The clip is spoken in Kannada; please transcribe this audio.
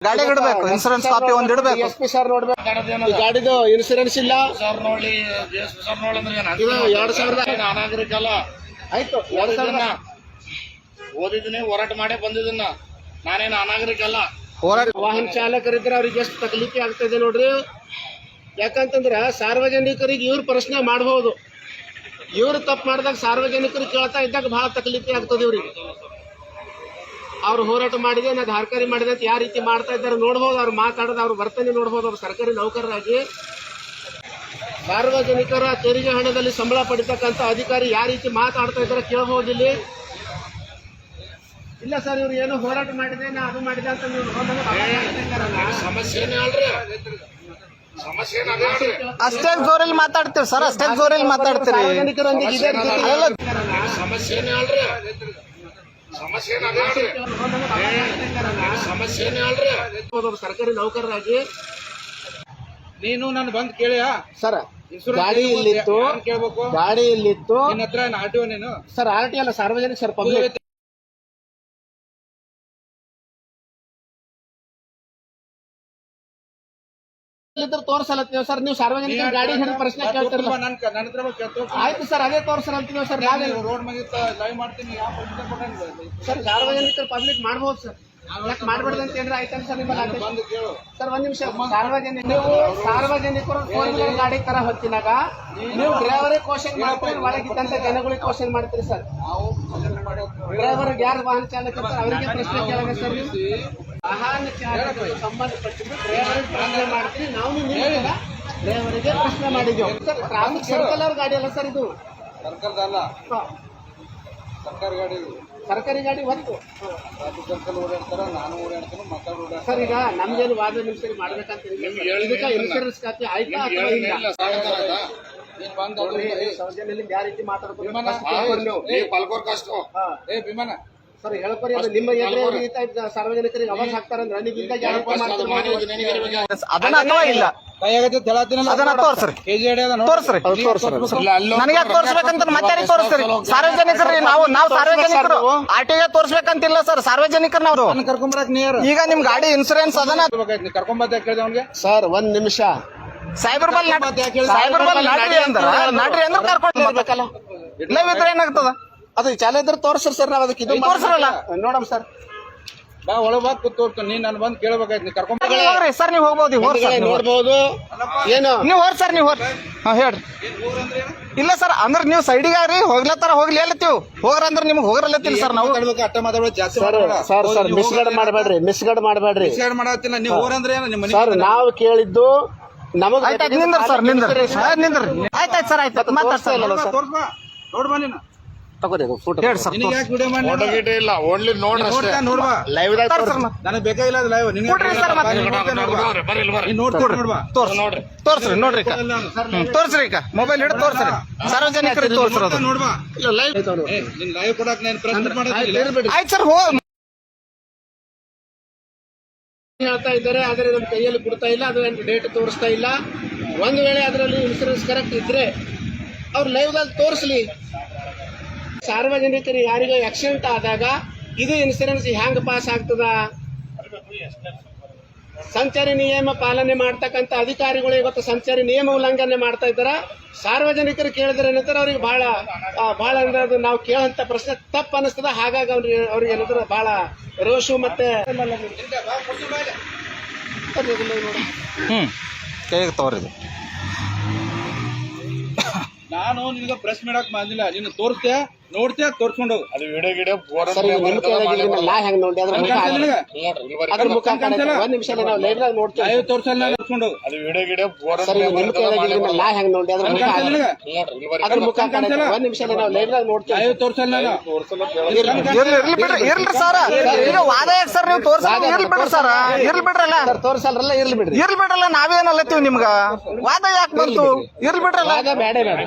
ಗಾಡಿ ಇಡಬೇಕು, ಇನ್ಸೂರೆನ್ಸ್ ಕಾಪಿ ಒಂದ್ ಇಡಬೇಕು. SP ಸರ್ ನೋಡ್ಬೇಕು, ಈ ಗಾಡಿದು ಇನ್ಸೂರೆನ್ಸ್ ಇಲ್ಲ ಸರ್ ನೋಡಿ. ಸರ್ ನೋಡಂದ್ರೆ ಇದು 2000 ಅನಾಗರಿಕ ಅಲ್ಲ. ಆಯ್ತು. 2000 ಓದಿದ್ದೀನಿ, ಹೋರಾಟ ಮಾಡೇ ಬಂದಿದ್ದನ್ನ. ನಾನೇನು ಅನಾಗರಿಕ ಅಲ್ಲ. ವಾಹನ ಚಾಲಕರಿದ್ರೆ ಅವ್ರಿಗೆ ಎಷ್ಟು ತಕಲೀಫಿ ಆಗ್ತದೆ ನೋಡ್ರಿ. ಯಾಕಂತಂದ್ರ ಸಾರ್ವಜನಿಕರಿಗೆ ಇವ್ರು ಪ್ರಶ್ನೆ ಮಾಡಬಹುದು. ಇವ್ರು ತಪ್ಪು ಮಾಡಿದಾಗ ಸಾರ್ವಜನಿಕರಿಗೆ ಕೇಳ್ತಾ ಇದ್ದಾಗ ಬಹಳ ತಕಲೀಫಿ ಆಗ್ತದೆ ಇವ್ರಿಗೆ. ಅವ್ರು ಹೋರಾಟ ಮಾಡಿದೆ, ನಾ ಧಾರಕಾರಿ ಮಾಡಿದೆ ಅಂತ ಯಾವ ರೀತಿ ಮಾಡ್ತಾ ಇದ್ದಾರೆ ನೋಡ್ಬೋದು. ಅವ್ರು ಮಾತಾಡೋದು, ಅವ್ರ ವರ್ತನೆ ನೋಡ್ಬೋದು. ಅವ್ರು ಸರ್ಕಾರಿ ನೌಕರರಾಗಿ ಸಾರ್ವಜನಿಕರ ತೆರಿಗೆ ಹಣದಲ್ಲಿ ಸಂಬಳ ಪಡಿತಕ್ಕಂಥ ಅಧಿಕಾರಿ ಯಾವ ರೀತಿ ಮಾತಾಡ್ತಾ ಇದ್ದಾರೆ ಕೇಳಬಹುದು ಇಲ್ಲಿ. ಇಲ್ಲ ಸರ್, ಇವ್ರು ಏನೋ ಹೋರಾಟ ಮಾಡಿದೆ, ನಾ ಅದು ಮಾಡಿದೆ ಅಂತ ನೀವು ಸಮಸ್ಯೆನೇ ಅಲ್ರಿ. ಸಮಸ್ಯೆ ಅಷ್ಟೇ ಜೋರಲ್ಲಿ ಮಾತಾಡ್ತೀವಿ ಸರ್, ಅಷ್ಟೇ ಜೋರಲ್ಲಿ ಮಾತಾಡ್ತೀರಿ. ಸಾರ್ವಜನಿಕರೊಂದಿಗೆ ಇದೇ ಸಮಸ್ಯೆನೇ ಅಲ್ರಿ. ಸಮಸ್ಯೆನೇ ಅಲ್ರಿ. ಸರ್ಕಾರಿ ನೌಕರರಾಗಿ ನೀನು ನಾನು ಬಂದ್ ಕೇಳಿಯಾ ಸರ್, ಗಾಡಿ ಇಲ್ಲಿತ್ತು, ಕೇಳ್ಬೇಕು. ಗಾಡಿ ಇಲ್ಲಿತ್ತು ನಿನ್ನ ಹತ್ರ ಆರ್ಟಿಒ ನೀನು ಸರ್. RT ಅಲ್ಲ, ಸಾರ್ವಜನಿಕ ಸರ್, ಪಬ್ಲಿಕ್ ತೋರ್ಸಲತ್ತೀವಿ ಸರ್. ನೀವು ಸಾರ್ವಜನಿಕ ಗಾಡಿ ಹಿಡಿದು ಪ್ರಶ್ನೆ ಕೇಳ್ತಿರಲ್ಲ. ನನ್ನ ಹತ್ರ ಕೇಳ್ತು. ಆಯ್ತು ಸರ್, ಅದೇ ತೋರ್ಸಲಂತೀವಿ ಸರ್. ರೋಡ್ ಮುಗಿತ ಲೈವ್ ಮಾಡ್ತೀನಿ. ಸರ್, ಸಾರ್ವಜನಿಕರು ಪಬ್ಲಿಕ್ ಮಾಡ್ಬೋದು ಸರ್, ಯಾಕೆ ಮಾಡ್ಬಾರ್ದು ಅಂತ ಏನಾರ ಆಯ್ತಾನೆ ಸರ್ ನಿಮ್ಮಲ್ಲಿ? ಬಂದು ಕೇಳು ಸರ್, ಒಂದ್ ನಿಮಿಷ. ನೀವು ಸಾರ್ವಜನಿಕರು ಗಾಡಿ ತರ ಹೊತ್ತಿನಾಗ ನೀವು ಡ್ರೈವರೇ ಕ್ವಶನ್ ಮಾಡ್ತೀರಿ, ಒಳಗಿದ್ದಂತ ಜನಗಳಿಗೆ ಕ್ವಶನ್ ಮಾಡ್ತೀರಿ ಸರ್. ಡ್ರೈವರ್ ಯಾರು ವಾಹನ ಚಾಲಕ ಅವರಿಗೆ ಪ್ರಶ್ನೆ ಕೇಳಬೇಕು ಸರ್. ನೀವು ವಾಹನ ಚಾಲಕರಿಗೆ ಸಂಬಂಧಪಟ್ಟಿದ್ದು ಡ್ರೈವರಿಗೆ ಪ್ರಶ್ನೆ ಮಾಡ್ತೀರಿ. ನಾವು ಡ್ರೈವರಿಗೆ ಪ್ರಶ್ನೆ ಮಾಡಿದ್ದೇವೆ ಸರ್. ಟ್ರಾಫಿಕ್ ಸರ್ಕಲ್ ಅವ್ರ ಗಾಡಿ ಅಲ್ಲ ಸರ್ ಇದು, ಸರ್ಕಾರದಲ್ಲ, ಸರ್ಕಾರ ಗಾಡಿ, ಸರ್ಕಾರಿ ಗಾಡಿ ಹೊತ್ತು ಸರ್ಕಲ್ ಓಡಾಡ್ತಾರ. ನಾನು ಓಡಾಡ್ತಾನೆ, ಮಕ್ಕಳು ಓಡಾಡ್ತಾರೆ. ಸರ್, ಈಗ ನಮ್ಗೇನು ವಾದ ನಿಮಿಷ ಮಾಡ್ಬೇಕಂತ ಇದಕ್ಕೆ ಇನ್ಶೂರೆನ್ಸ್ ಖಾತೆ ಆಯ್ತಾ ಅಥವಾ ಇಲ್ಲ? ನೀನ್ ಬಂದ್ ಸೌಜನ್ಯದಿಂದ ಯಾವ ರೀತಿ ಮಾತಾಡ್ಬೋದು ಪಾಲ್ಗೋರ್ ಕಷ್ಟು. ವಿಮಾನ ಸರ್ ಹೇಳ್ಕೊರಿ. ಅದು ನಿಮ್ಮ ಎದುರು ಸಾರ್ವಜನಿಕರಿಗೆ ಅವಾಜ್ ಹಾಕ್ತಾರಂದ್ರೆ ನೀವು ಇದ್ದಾಗ ಯಾರಪ್ಪ ಅದನ್ನ ಅಥವಾ ಇಲ್ಲ ಅದನ್ನ ತೋರ್ಸ್ರಿ, ತೋರ್ಸ್ರಿ. ನನಗೆ ತೋರ್ಸ್ಬೇಕಂತ ಮತ್ತೆ ತೋರಿಸ್ರಿ. ಸಾರ್ವಜನಿಕರು ನಾವು ಸಾರ್ವಜನಿಕರು RTO ತೋರ್ಸ್ಬೇಕಂತಿಲ್ಲ ಸರ್. ಸಾರ್ವಜನಿಕರು ನಾವು ಕರ್ಕೊಂಬರಕ್ ನೀರು. ಈಗ ನಿಮ್ ಗಾಡಿ ಇನ್ಸೂರೆನ್ಸ್ ಅದನ್ನ ಕರ್ಕೊಂಬತ್ತ ಕೇಳಿದೆ ಅವ್ನಿಗೆ. ಸರ್, ಒಂದ್ ನಿಮಿಷ. ಸೈಬರ್ ಬಲ್ ನಾಟ್ರಿ ಅಂದ್ರೆ ಕರ್ಕೊಂಡು ಹೋಗ್ಬೇಕಲ್ಲ. ಲೈವ್ ಇದ್ರೆ ಏನಾಗ್ತದ? ಅದು ಚಾಲ ಇದ್ರೆ ತೋರ್ಸ್ರಿ ಸರ್. ನಾವ್ ಅದಕ್ಕೆ ಇದು ತೋರ್ಸ್ರಲ್ಲ, ನೋಡಮ್ ಸರ್. ಬಾ ಒಳಗ್ ಬಾ ಕೂತ್ ನೀನ್ ನಾನು ಬಂದ್ ಕೇಳ್ಬೇಕಾಯ್ತು. ನೀ ಕರ್ಕೊಂಡ್ ಹೋಗ್ರಿ ಸರ್, ನೀವು ಹೋಗ್ಬೋದು. ನೋಡ್ಬೋದು ಏನು ನೀವು ಹೋರ್ ಸರ್, ನೀವು ಹೋರ್. ಹಾ ಹೇಳ್ರಿ. ಇಲ್ಲ ಸರ್, ಅಂದ್ರೆ ನೀವು ಸೈಡಿಗಾರಿ ಹೋಗ್ಲತ್ತಾರ ಹೋಗ್ಲಿ ಅಲ್ಲತ್ತೀವಿ. ಹೋಗ್ರಂದ್ರೆ ನಿಮ್ಗೆ ಹೋಗ್ರಲ್ಲತ್ತೀವಿ ಸರ್. ನಾವು ಅಟ್ಟ ಮಾತಾಡ್ಬೇಕು ಜಾಸ್ತಿ. ಸರ್ ಮಿಸ್ಗಡ್ ಮಾಡಬೇಡ್ರಿ, ಮಿಸ್ಗಡ್ ಮಾಡಬೇಡ್ರಿ. ಮಾಡತ್ತಿಲ್ಲ ನೀವು ಹೋರಂದ್ರೆ ನಿಮ್ಮ ಸರ್, ನಾವು ಕೇಳಿದ್ದು ನಮಗ್ ಆಯ್ತಾಯ್ತು. ನಿಂದ್ರಿ ಸರ್, ನಿಂದ್ರಿ. ಆಯ್ತಾಯ್ತು ಸರ್, ಆಯ್ತು ಮಾತಾಡ್ತಾ ತೋರ್ಸ್ಬಾ. ನೋಡ್ಬಾ ನೀನು ತಗೋರಿ ಫೋಟೋ ಹೇಳಿ ಸರ್. ನಿನಗೆ ಯಾಕೆ ವಿಡಿಯೋ ಮಾಡಿ ಫೋಟೋ ಗೀಟ ಇಲ್ಲ, ಓನ್ಲಿ ನೋಡ್ರಿ ಅಷ್ಟೇ. ನೋಡ್ಬಾ. ಲೈವ್ ನನಗೆ ಬೇಕಾಗಿಲ್ಲ ಅದು ಲೈವ್. ನಿನಗೆ ಕೊಡ್ರಿ ಸರ್, ಮತ್ತೆ ಬರ್ರಿ ಇಲ್ಲಿ ಬರ್ರಿ. ನೀನ್ ನೋಡ್ಕೊಡ್ರಿ. ನೋಡ್ಬಾ. ನೋಡ್ರಿ ತೋರ್ಸ್ರಿ, ನೋಡ್ರಿ ತೋರ್ಸ್ರಿ. ಈಗ ಮೊಬೈಲ್ ಹಿಡಿದು ತೋರ್ಸ್ರಿ, ಸಾರ್ವಜನಿಕರಿಗೆ ತೋರ್ಸ್ರೋದು. ನೋಡ್ಬಾ. ಲೈವ್ ನಿನ್ ಲೈವ್ ಕೊಡಕ್ ನಾನು ಪ್ರಶ್ನೆ ಮಾಡೋದಿಲ್ಲ. ಆಯ್ತು ಸರ್, ಹೋಗ್ ಹೇಳ್ತಾ ಇದ್ದಾರೆ. ಆದ್ರೆ ನಮ್ಮ ಕೈಯಲ್ಲಿ ಕೊಡ್ತಾ ಇಲ್ಲ, ಅದು ಡೇಟ್ ತೋರಿಸ್ತಾ ಇಲ್ಲ. ಒಂದು ವೇಳೆ ಅದರಲ್ಲಿ ಇನ್ಸೂರೆನ್ಸ್ ಕರೆಕ್ಟ್ ಇದ್ರೆ ಅವ್ರು ಲೈವ್ದಲ್ಲಿ ತೋರಿಸ್ಲಿ. ಸಾರ್ವಜನಿಕರು ಯಾರಿಗೋ ಆಕ್ಸಿಡೆಂಟ್ ಆದಾಗ ಇದು ಇನ್ಸೂರೆನ್ಸ್ ಹ್ಯಾಂಗ್ ಪಾಸ್ ಆಗ್ತದ? ಸಂಚಾರಿ ನಿಯಮ ಪಾಲನೆ ಮಾಡ್ತಕ್ಕಂಥ ಅಧಿಕಾರಿಗಳು ಇವತ್ತು ಸಂಚಾರಿ ನಿಯಮ ಉಲ್ಲಂಘನೆ ಮಾಡ್ತಾ ಇದ್ದಾರೆ. ಸಾರ್ವಜನಿಕರು ಕೇಳಿದ್ರೆ ಏನಂತಾರೆ, ಅವ್ರಿಗೆ ಬಹಳ ಅಂದ್ರೆ ಅದು ನಾವು ಕೇಳೋಂಥ ಪ್ರಶ್ನೆ ತಪ್ಪು ಅನಿಸ್ತದ. ಹಾಗಾಗಿ ಅವ್ರಿಗೆ ಏನಂದ್ರೆ ಬಹಳ ರೋಷು ಮತ್ತೆ ಕೈಗೆ ತೋರಿದು. ನಾನು ನಿನಗೆ ಪ್ರೆಸ್ ಮಾಡಕ್ ಬಂದಿಲ್ಲ. ನೀನು ತೋರಿಸ್ತೆ, ನೋಡ್ತೆ, ತೋರ್ಸ್ಕೊಂಡು ಹೋಗು. ಅದು ವಿಡಿಯೋ ಗಿಡ ನಾ ಹೆಂಗ್ ನೋಡಿ ಅದ್ರ ಮುಖ ಒಂದ್ ನಿಮಿಷ ನಾವು ಲೈವ್ ನಾಗ ನೋಡ್ತೀವಿ. ಲೈವ್ ತೋರ್ಸಲ್ಲ, ತೋರ್ಸ್ಕೊಂಡು ಹೋಗು. ಅದು ವಿಡಿಯೋ ಗಿಡ ನಾ ಹೆಂಗ್ ನೋಡಿ ಅದ್ರ ಮುಖ ಒಂದ್ ನಿಮಿಷ ನಾವು ಲೈವ್ ನಾಗ ನೋಡ್ತೀವಿ. ಲೈವ್ ತೋರ್ಸಲ್ಲ. ಇರ್ಲಿ ಸರ್, ಈಗ ವಾದ ಯಾಕೆ ಸರ್ ನೀವು ತೋರ್ಸಲ್ಲ? ಇರ್ಲಿ ಬಿಡ್ರಿ ಸರ್, ಇರ್ಲಿ ಬಿಡ್ರಲ್ಲ. ತೋರ್ಸಲ್ರಲ್ಲ, ಇರ್ಲಿ ಬಿಡ್ರಿ. ಇರ್ಲಿ ಬಿಡ್ರಲ್ಲ, ನಾವೇನಲ್ಲತ್ತೀವಿ ನಿಮ್ಗ. ವಾದ ಯಾಕೆ ಬಂತು? ಇರ್ಲಿ ಬಿಡ್ರಲ್ಲ. ಬೇಡ ಬೇಡ